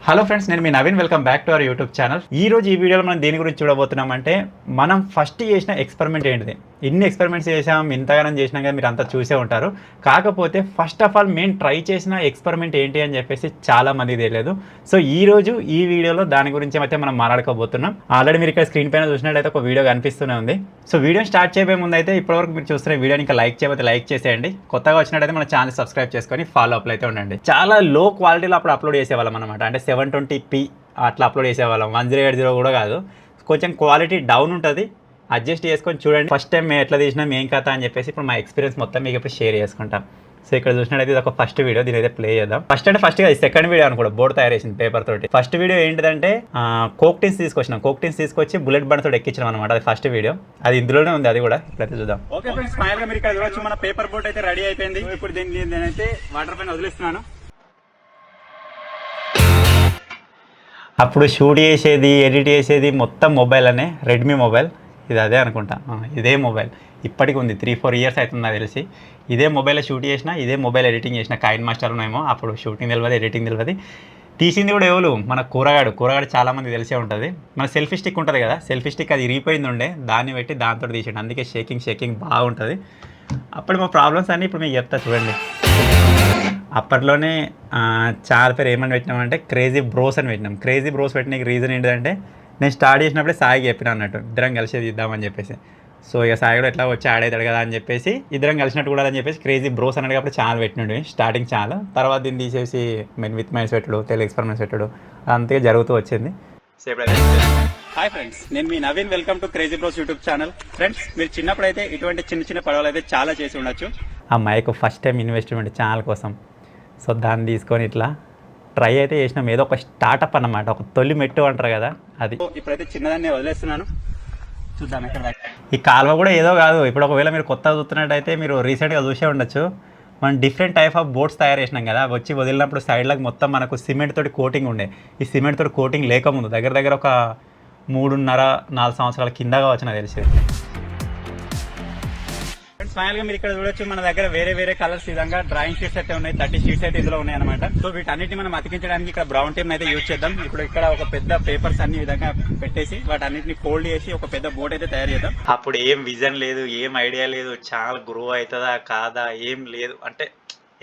Hello friends, నేను మీ Naveen. Welcome back to our YouTube channel. ఈ రోజు ఈ వీడియోలో మనం దేని గురించి చూడబోతున్నామంటే, మనం ఫస్ట్ చేసిన ఎక్స్పెరిమెంట్ ఏంటిది. ఇన్ని ఎక్స్పెరిమెంట్స్ చేసాం, ఇంతగానం చేసినాం కదా, మీరు అంతా చూసే ఉంటారు. కాకపోతే ఫస్ట్ ఆఫ్ ఆల్ మేము ట్రై చేసిన ఎక్స్పెరిమెంట్ ఏంటి అని చెప్పేసి చాలా మందికి తెలియదు. సో ఈ రోజు ఈ వీడియోలో దాని గురించి అయితే మనం మాట్లాడుకోబోతున్నాం. ఆల్రెడీ మీరు ఇక్కడ స్క్రీన్ పైన చూసినట్టయితే ఒక వీడియో కనిపిస్తూనే ఉంది. సో వీడియో స్టార్ట్ చేయబోయే ముందు అయితే ఇప్పటివరకు మీరు చూస్తున్న వీడియోని ఇంకా లైక్ చేయకపోతే లైక్ చేసేయండి. కొత్తగా వచ్చినట్టయితే మన ఛానల్ సబ్స్క్రైబ్ చేసుకొని ఫాలో అప్ అయితే ఉండండి. చాలా లో క్వాలిటీలో అప్పుడు అప్లోడ్ చేసేవాళ్ళం అనమాట. అంటే 720p అట్లా అప్లోడ్ చేసేవాళ్ళం. 1080 కూడా కాదు, కొంచెం క్వాలిటీ డౌన్ ఉంటుంది. అడ్జస్ట్ చేసుకొని చూడండి. ఫస్ట్ టైం మేము ఎట్లా తీసినాం, ఏం కథ అని చెప్పేసి ఇప్పుడు మా ఎక్స్పీరియన్స్ మొత్తం మీకు ఇప్పుడు షేర్ చేసుకుంటాం. సో ఇక్కడ చూసినట్టయితే ఇది ఒక ఫస్ట్ వీడియో, దీని అయితే ప్లే చేద్దాం. ఫస్ట్ కాదు, సెకండ్ వీడియో అనుకో, బోర్డు తయారు చేసింది పేపర్ తోటి. ఫస్ట్ వీడియో ఏంటిదంటే కోక్ టిన్స్ తీసుకొచ్చినాం. కోక్ టిన్స్ తీసుకొచ్చి బుల్లెట్ బండ్ తోటి ఎక్కించాం అనమాట. అది ఫస్ట్ వీడియో, అది ఇందులోనే ఉంది. అది కూడా ఇప్పుడైతే చూద్దాం. ఓకే ఫ్రెండ్స్, ఫైనల్ గా మీరు ఇక్కడ చూడొచ్చు మన పేపర్ బోర్డ్ అయితే రెడీ అయిపోయింది. ఇప్పుడు దీన్ని నేనైతే వాటర్ పైన వదిలిస్తున్నాను. అప్పుడు షూట్ చేసేది, ఎడిట్ చేసేది మొత్తం మొబైల్ అనే, రెడ్మీ మొబైల్. ఇది అదే అనుకుంటా, ఇదే మొబైల్ ఇప్పటికి ఉంది. 3-4 ఇయర్స్ అవుతుంది నాకు తెలిసి. ఇదే మొబైల్లో షూట్ చేసిన, ఇదే మొబైల్ ఎడిటింగ్ చేసిన. కైన్ మాస్టర్ ఉన్నాయేమో, అప్పుడు షూటింగ్ తెలియదు, ఎడిటింగ్ తెలియదు. తీసింది కూడా ఎవరు, మన కూరగాడు చాలామంది తెలిసే ఉంటుంది. మన సెల్ఫీ స్టిక్ ఉంటుంది కదా, సెల్ఫీ స్టిక్ అది ఇరిగిపోయింది ఉండే, దాన్ని పెట్టి దాంతో తీసాడు. అందుకే షేకింగ్ బాగుంటుంది. అప్పుడు మా ప్రాబ్లమ్స్ అన్నీ ఇప్పుడు మీకు చెప్తా చూడండి. అప్పట్లోనే చాలా పేరు ఏమని పెట్టినామంటే క్రేజీ బ్రోస్ అని పెట్టినాం. క్రేజీ బ్రోస్ పెట్టిన రీజన్ ఏంటంటే, నేను స్టార్ట్ చేసినప్పుడే సాయికి చెప్పిన అన్నట్టు, ఇద్దరం కలిసి ఇద్దామని చెప్పేసి. సో ఇక సాయి కూడా ఎట్లా వచ్చి ఆడేతాడు కదా అని చెప్పేసి, ఇద్దరం కలిసినట్టు కూడా అని చెప్పేసి క్రేజీ బ్రోస్ అన్నట్టు అప్పుడు ఛానల్ పెట్టినాడు. స్టార్టింగ్ ఛానల్, తర్వాత దీన్ని తీసేసి విత్ మైన్స్ పెట్టాడు, తెలుగు ఎక్స్పెరిమెంట్స్ పెట్టాడు. అంతే జరుగుతూ వచ్చింది. హాయ్ ఫ్రెండ్స్, నేను మీ Naveen. Welcome to crazy bros YouTube channel. Friends, మీరు చిన్నప్పుడు అయితే ఇటువంటి చిన్న పడవలు అయితే చాలా చేసి ఉండొచ్చు. ఆ mike first time investment channel కోసం. సో దాన్ని తీసుకొని ఇట్లా ట్రై అయితే చేసినాం. ఏదో ఒక స్టార్టప్ అన్నమాట, ఒక తొలి మెట్టు అంటారు కదా, అది. ఇప్పుడైతే చిన్నదాన్ని వదిలేస్తున్నాను, చూద్దాం ఎక్కడ. ఈ కాలువ కూడా ఏదో కాదు. ఇప్పుడు ఒకవేళ మీరు కొత్తగా చూస్తున్నట్టయితే మీరు రీసెంట్గా చూసే ఉండొచ్చు. మనం డిఫరెంట్ టైప్ ఆఫ్ బోట్స్ తయారు చేసినాం కదా, వచ్చి వదిలినప్పుడు సైడ్లకు మొత్తం మనకు సిమెంట్ తోటి కోటింగ్ ఉండే. ఈ సిమెంట్ తోటి కోటింగ్ లేకముందు దగ్గర ఒక 3.5-4 సంవత్సరాల కిందగా వచ్చిన తెలిసేది. ఫైనల్ గా మీరు ఇక్కడ చూడొచ్చు, మన దగ్గర వేరే కలర్స్ విధంగా డ్రాయింగ్ షీట్స్ అయితే ఉన్నాయి. 30 షీట్స్ అయితే ఇందులో ఉన్నాయి అనమాట. సో వీటన్నిటిని మనం అతికించడానికి ఇక్కడ బ్రౌన్ టేప్ అయితే యూజ్ చేద్దాం. ఇప్పుడు ఇక్కడ ఒక పెద్ద పేపర్స్ అన్ని విధంగా పెట్టేసి వాటన్నిటిని ఫోల్డ్ చేసి ఒక పెద్ద బోర్డ్ అయితే తయారు చేద్దాం. అప్పుడు ఏం విజన్ లేదు, ఏం ఐడియా లేదు, ఛానల్ గ్రో అవుతుందా కాదా ఏం లేదు, అంటే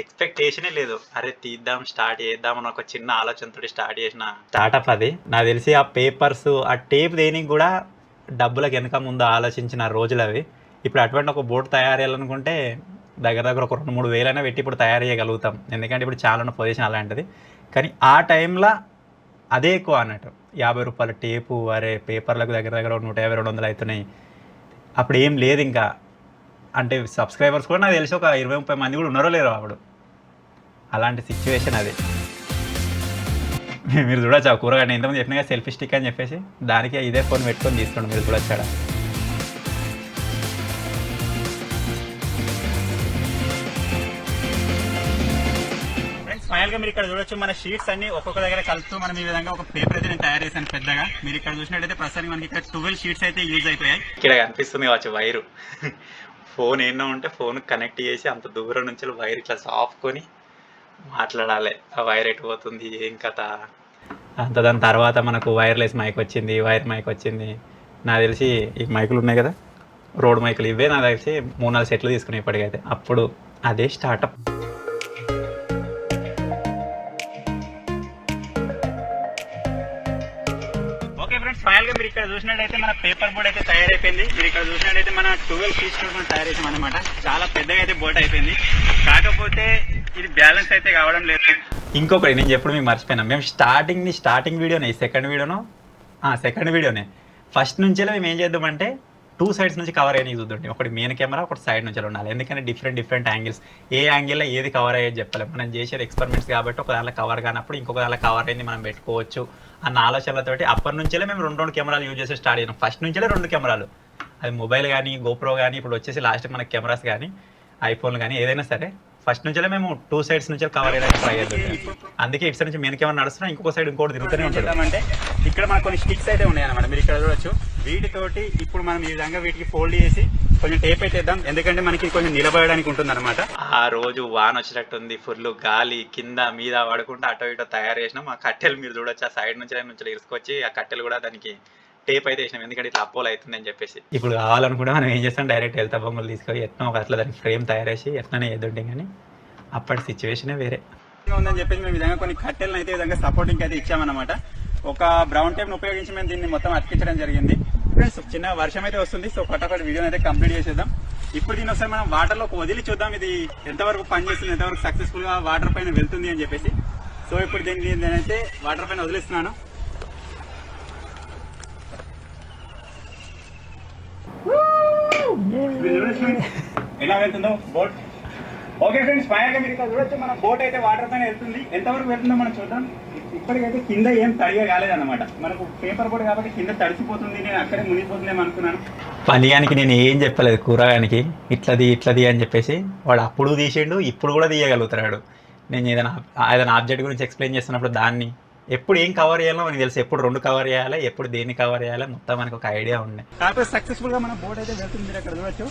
ఎక్స్పెక్టేషనే లేదు. అరే తీద్దాం, స్టార్ట్ చేద్దామని ఒక చిన్న ఆలోచనతో స్టార్ట్ చేసిన స్టార్ట్అప్ అది. నాకు తెలిసి ఆ పేపర్స్, ఆ టేప్ దేనికి కూడా డబ్బులకు వెనక ముందు ఆలోచించిన రోజులు అవి. ఇప్పుడు అటువంటి ఒక బోర్డు తయారు చేయాలనుకుంటే దగ్గర ఒక 2-3 వేలైనా పెట్టి ఇప్పుడు తయారు చేయగలుగుతాం. ఎందుకంటే ఇప్పుడు చాలా ఉన్న పొజిషన్ అలాంటిది. కానీ ఆ టైంలో అదే ఎక్కువ అన్నట్టు. 50 రూపాయల టేపు, అరే పేపర్లకు దగ్గర 150-200 అవుతున్నాయి. అప్పుడు ఏం లేదు ఇంకా. అంటే సబ్స్క్రైబర్స్ కూడా నాకు తెలిసి ఒక 20-30 మంది కూడా ఉన్నారో లేరో అప్పుడు. అలాంటి సిచ్యువేషన్ అది. మీరు చూడొచ్చు ఆ కూరగాయని ఇంతమంది చెప్పినా సెల్ఫీ స్టిక్ అని చెప్పేసి, దానికి ఇదే ఫోన్ పెట్టుకొని తీసుకోండి, మీరు చూడొచ్చాడ. ఫైనల్ గా మీరు ఇక్కడ చూడొచ్చు, మన షీట్స్ అన్ని ఒక్కొక్క దగ్గర కలుపుతూ మనం ఈ విధంగా ఒక పేపర్ అయితే నేను తయారు చేశాను పెద్దగా. మీరు ఇక్కడ చూసినట్టయితే ప్రస్తుతానికి మనకి ఇక్కడ 12 షీట్స్ అయితే యూజ్ అయిపోయాయి. ఇక్కడ కనిపిస్తుంది కావచ్చు వైరు. ఫోన్ ఏమో ఉంటే ఫోన్ కనెక్ట్ చేసి అంత దూరం నుంచి వైర్ ఇట్లా ఆపుకొని మాట్లాడాలి. ఆ వైర్ ఎటు పోతుంది, ఏం కథ అంత. దాని తర్వాత మనకు వైర్లెస్ మైక్ వచ్చింది, వైర్ మైక్ వచ్చింది. నాకు తెలిసి ఈ మైకులు ఉన్నాయి కదా, రోడ్ మైకులు, ఇవే నాకు తెలిసి 3-4 సెట్లు తీసుకున్నాయి ఇప్పటికైతే. అప్పుడు అదే స్టార్టప్. ఫైనల్ గా మీరు ఇక్కడ చూసినట్టయితే మన పేపర్ బోర్డ్ అయితే తయారైపోయింది. మీరు ఇక్కడ చూసినట్టయితే మన 12 షీట్స్ మనం తయారు చేసాం అనమాట. చాలా పెద్దగా అయితే బోర్డ్ అయిపోయింది. కాకపోతే ఇది బ్యాలెన్స్ అయితే కావడం లేదు. ఇంకొకటి నేను చెప్పుడు మీకు మర్చిపోయినా, మేము స్టార్టింగ్ వీడియోనే, సెకండ్ వీడియోనే. ఫస్ట్ నుంచే మేము ఏం చేద్దామంటే 2 sides నుంచి కవర్ అయ్యి చూద్దండి. ఒకటి మెయిన్ కెమెరా, ఒకటి సైడ్ నుంచి ఉండాలి. ఎందుకంటే డిఫరెంట్ యాంగిల్స్, ఏ యాంగిల్లో ఏది కవర్ అయ్యేది చెప్పలేము. మనం చేసేది ఎక్స్పెరిమెంట్స్ కాబట్టి ఒక దానిలో కవర్ కానప్పుడు ఇంకొక దానిలో కవర్ అయింది మనం పెట్టుకోవచ్చు అన్న ఆలోచనలతోటి అప్పటి నుంచే మేము 2 కెమెరాలు యూజ్ చేసి స్టార్ట్ చేసాం. ఫస్ట్ నుంచే 2 కెమెరాలు, అది మొబైల్ కానీ, గోప్రో కానీ, ఇప్పుడు వచ్చేసి లాస్ట్ మనకి కెమెరాస్ కానీ, ఐఫోన్లు కానీ, ఏదైనా సరే ఫస్ట్ నుంచే మేము 2 సైడ్స్ నుంచి కవర్ చేయడానికి ట్రై చేద్దాం. అందుకే ఇటు సైడ్ నుంచి మెనకేమన్నా నడుస్తున్నా ఇంకొక సైడ్ ఇంకోటి తిరుగుతూనే ఉంటామంటే ఇక్కడ మనకు కొన్ని స్టిక్స్ అయితే ఉన్నాయి అన్నమాట. మీరు ఇక్కడ చూడొచ్చు. వీటితోటి ఇప్పుడు మనం ఈ విధంగా వీటికి ఫోల్డ్ చేసి కొంచెం టేప్ అయితే ఇద్దాం, ఎందుకంటే మనకి కొంచెం నిలబడడానికి ఉంటుంది అనమాట. ఆ రోజు వాన వచ్చినట్టుంది, ఫుల్ గాలి, కింద మీద పడుకుంటూ అటో ఇటో తయారు చేసినాం. ఆ కట్టెలు మీరు చూడొచ్చు, ఆ సైడ్ నుంచి ఇరుసుకొచ్చి ఆ కట్టెలు కూడా దానికి టేప్ అయితే వేసినాం, ఎందుకంటే ఇట్లా అపోలో అవుతుంది అని చెప్పేసి. ఇప్పుడు కావాలనుకుంటే మనం ఏం చేస్తాం, డైరెక్ట్ వెళ్తా బొమ్మలు తీసుకొని ఎట్లా ఒక అట్లా దానికి ఫ్రేమ్ తయారేసి ఎట్లనే ఏదొడ్డి, కానీ అప్పటి సిచ్యువేషనే వేరే ఉందని చెప్పేసి మేము విధంగా కొన్ని కట్టెలను అయితే విధంగా సపోర్టింగ్ అయితే ఇచ్చామన్నమాట. ఒక బ్రౌన్ టేప్ ఉపయోగించి మేము దీన్ని మొత్తం అతికించడం జరిగింది. ఫ్రెండ్స్ చిన్న వర్షం అయితే వస్తుంది, సో ఫటాఫట్ వీడియోని అయితే కంప్లీట్ చేసేద్దాం. ఇప్పుడు దీన్ని ఒకసారి మనం వాటర్లోకి వదిలి చూద్దాం, ఇది ఎంతవరకు పనిచేస్తుంది, ఎంతవరకు సక్సెస్ఫుల్ గా వాటర్ పైన వెళ్తుంది అని చెప్పేసి. సో ఇప్పుడు దీన్ని నేనైతే వాటర్ పైన వదిలిస్తున్నాను. ఎలా వెళ్తుందో బోట్. ఓకే ఫ్రెండ్స్, ఫైనల్గా మీరు ఇక్కడ చూడొచ్చు, మన బోట్ అయితే వాటర్ పైన వెళ్తుంది. ఎంతవరకు వెళ్తుందో మనం చూద్దాం. ఇప్పటికైతే కింద ఏం తడిగా కాలేదన్నమాట, మనకు పేపర్ బోర్డు కాబట్టి కింద తడిసిపోతుంది. నేను అక్కడే మునిగిపోతుందేమో అనుకున్నాను. పనిగానికి నేను ఏం చెప్పలేదు, కూరగానికి ఇట్లది అని చెప్పేసి వాడు అప్పుడు తీసిండు, ఇప్పుడు కూడా తీయగలుగుతాడు. నేను ఏదైనా ఆబ్జెక్ట్ గురించి ఎక్స్ప్లెయిన్ చేస్తున్నప్పుడు దాన్ని ఎప్పుడు ఏం కవర్ చేయాలో మనకి తెలుసు, ఎప్పుడు 2 కవర్ చేయాలి, ఎప్పుడు దేన్ని కవర్ చేయాలి, మొత్తం మనకు ఒక ఐడియా ఉండే. కాకపోతే సక్సెస్ఫుల్ గా మన బోట్ అయితే వెళ్తుంది, మీరు అక్కడ చూడొచ్చు.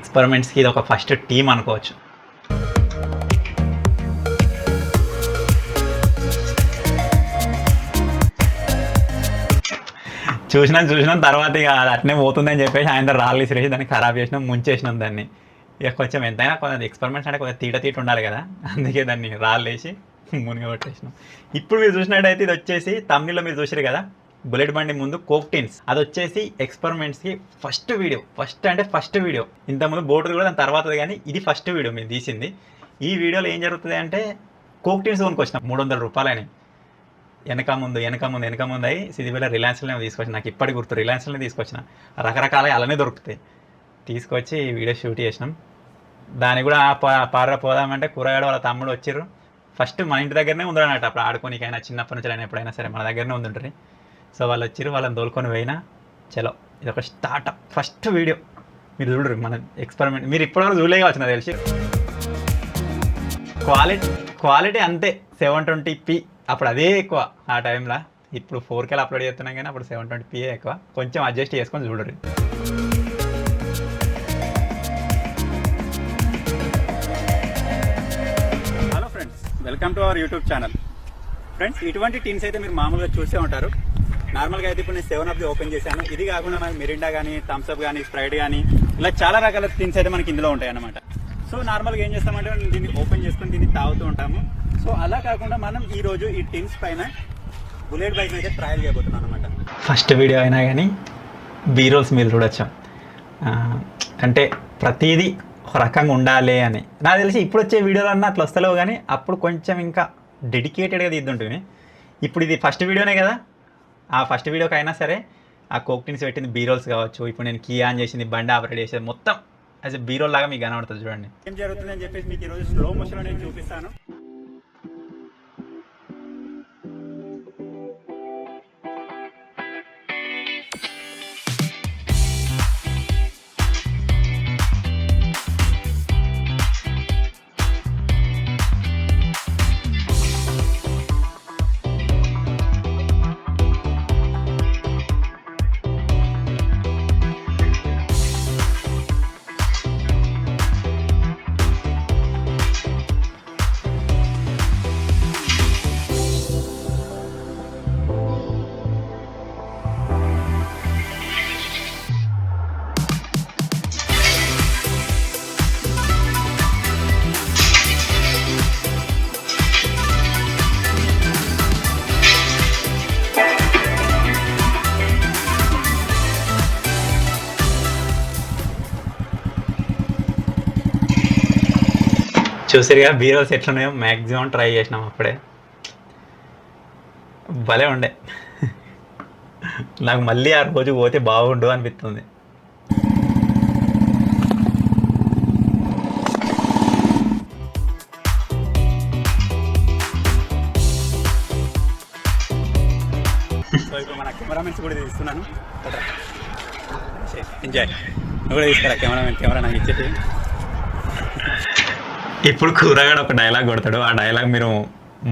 ఎక్స్పెరిమెంట్స్కి ఇది ఒక ఫస్ట్ టీమ్ అనుకోవచ్చు. చూసినాం తర్వాత ఇక అట్నే పోతుందని చెప్పేసి ఆయన రాళ్ళు విసిరేసి దాన్ని ఖరాబ్ చేసినాం, ముంచేసినాం దాన్ని. ఇక కొంచెం ఎంతైనా కొంచెం ఎక్స్పెరిమెంట్స్ అంటే కొంచెం తీట ఉండాలి కదా, అందుకే దాన్ని రాళ్ళు వేసి మునిగొట్టేసినాం. ఇప్పుడు మీరు చూసినట్టయితే ఇది వచ్చేసి తమిళలో మీరు చూసారు కదా, బుల్లెట్ బండి ముందు కోక్ టిన్స్, అది వచ్చేసి ఎక్స్పెరిమెంట్స్కి ఫస్ట్ వీడియో. ఇంతకుముందు బోర్డు కూడా దాని తర్వాత, కానీ ఇది ఫస్ట్ వీడియో మేము తీసింది. ఈ వీడియోలో ఏం జరుగుతుంది అంటే కోక్ టిన్స్ కొనుక్కొచ్చినాం, 300 రూపాయలని. వెనక ముందు అయ్యి సిద్దిపేట రిలయన్స్లోనే తీసుకొచ్చిన, నాకు ఇప్పటికి గుర్తు, రిలయన్స్లోనే తీసుకొచ్చిన. రకరకాల అలానే దొరుకుతాయి, తీసుకొచ్చి వీడియో షూట్ చేసినాం. దాన్ని కూడా పోదామంటే కూరగాయలు వాళ్ళ తమ్ముడు వచ్చిర్రు. ఫస్ట్ మన ఇంటి దగ్గరనే ఉందన్నట్టు, అప్పుడు ఆడుకోనికైనా చిన్నప్పటి నుంచి అయినా ఎప్పుడైనా సరే మన దగ్గరనే ఉంటుంటారు. సో వాళ్ళు వచ్చిర్రు, వాళ్ళని తోలుకొని పోయినా. చలో ఇది ఒక స్టార్ట్అప్ ఫస్ట్ వీడియో, మీరు చూడరు మన ఎక్స్పెరిమెంట్. మీరు ఇప్పటివరకు చూడలే కావచ్చు నాకు తెలిసి. క్వాలిటీ అంతే 720p, అప్పుడు అదే ఎక్కువ ఆ టైంలో. ఇప్పుడు 4K అప్లోడ్ చేస్తున్నాం కానీ అప్పుడు 720p ఎక్కువ, కొంచెం అడ్జస్ట్ చేసుకొని చూడరు. Hello friends, welcome to our YouTube channel. Friends, ఇటువంటి టీన్స్ అయితే మీరు మామూలుగా చూసే ఉంటారు. నార్మల్గా అయితే ఇప్పుడు నేను 7up ఓపెన్ చేశాను. ఇది కాకుండా మనకి మిరిండా కానీ, థమ్స్అప్ కానీ, స్ప్రైట్ కానీ, ఇలా చాలా రకాల టీన్స్ అయితే మనకి ఇందులో ఉంటాయి అన్నమాట. సో నార్మల్గా ఏం చేస్తామంటే దీన్ని ఓపెన్ చేసుకొని దీన్ని తాగుతూ ఉంటాము. సో అలా కాకుండా మనం ఈ రోజు ఈ టీన్స్ పైన బుల్లెట్ బైక్ అయితే ట్రయల్ చేయబోతున్నాం అనమాట. ఫస్ట్ వీడియో అయినా కానీ బీరోల్స్ మీరు చూడొచ్చు, అంటే ప్రతిదీ ఒక రకంగా ఉండాలి అని. నాకు తెలిసి ఇప్పుడు వచ్చే వీడియోలు అన్నా అట్లా వస్తలేవు, కానీ అప్పుడు కొంచెం ఇంకా డెడికేటెడ్గా తీద్దుంటుంది. ఇప్పుడు ఇది ఫస్ట్ వీడియోనే కదా, ఆ ఫస్ట్ వీడియోకి అయినా సరే ఆ కోక్ టిన్స్ పెట్టింది బీరోల్స్ కావచ్చు. ఇప్పుడు నేను కీ ఆన్ చేసింది, బండి ఆపరేట్ చేసేది మొత్తం యాజ్ ఎ బీరోల్ లాగా మీకు కనబడుతుంది. చూడండి ఏం జరుగుతుందని చెప్పేసి మీకు ఈరోజు స్లో మోషన్లో నేను చూపిస్తాను. చూసిరుగా బీరోల్స్ ఎట్లున్నాయో మ్యాక్సిమం ట్రై చేసినాం. అప్పుడే భలే ఉండే, నాకు మళ్ళీ ఆ రోజు పోతే బాగుండు అనిపిస్తుంది. సో ఇప్పుడు మన కెమెరామెన్స్ కూడా తీస్తున్నాను, ఎంజాయ్. నువ్వు కూడా తీసుకురా కెమెరా నాకు ఇచ్చేసి. ఇప్పుడు కూరగాడు ఒక డైలాగ్ కొడతాడు. ఆ డైలాగ్ మీరు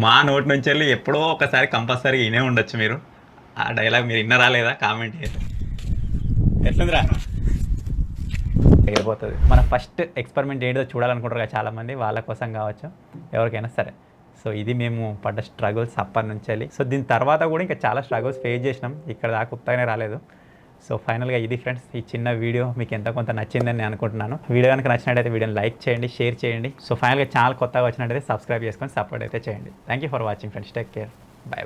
మా నోటి నుంచి వెళ్ళి ఎప్పుడో ఒకసారి కంపల్సరీ వినే ఉండొచ్చు మీరు. ఆ డైలాగ్ మీరు విన్నరా లేదా కామెంట్ చేయండి. ఎట్లుందిరా? వెళ్ళిపోతుంది. మన ఫస్ట్ ఎక్స్పెరిమెంట్ ఏంటో చూడాలనుకుంటారు కదా చాలామంది, వాళ్ళ కోసం కావచ్చు ఎవరికైనా సరే. సో ఇది మేము పడ్డ స్ట్రగుల్స్ అప్పటి నుంచి వెళ్ళి. సో దీని తర్వాత కూడా ఇంకా చాలా స్ట్రగుల్స్ ఫేస్ చేసినాం, ఇక్కడ దాకా ఉత్తగానే రాలేదు. సో ఫైనల్గా ఇది ఫ్రెండ్స్, ఈ చిన్న వీడియో మీకు ఎంత కొంత నచ్చిందని నేను అనుకుంటున్నాను. వీడియో కనుక నచ్చినట్టయితే వీడియోని లైక్ చేయండి, షేర్ చేయండి. సో ఫైనల్గా ఛానల్ కొత్తగా వచ్చినట్టయితే సబ్స్క్రైబ్ చేసుకొని సపోర్ట్ అయితే చేయండి. Thank you for watching friends. Take care. By by.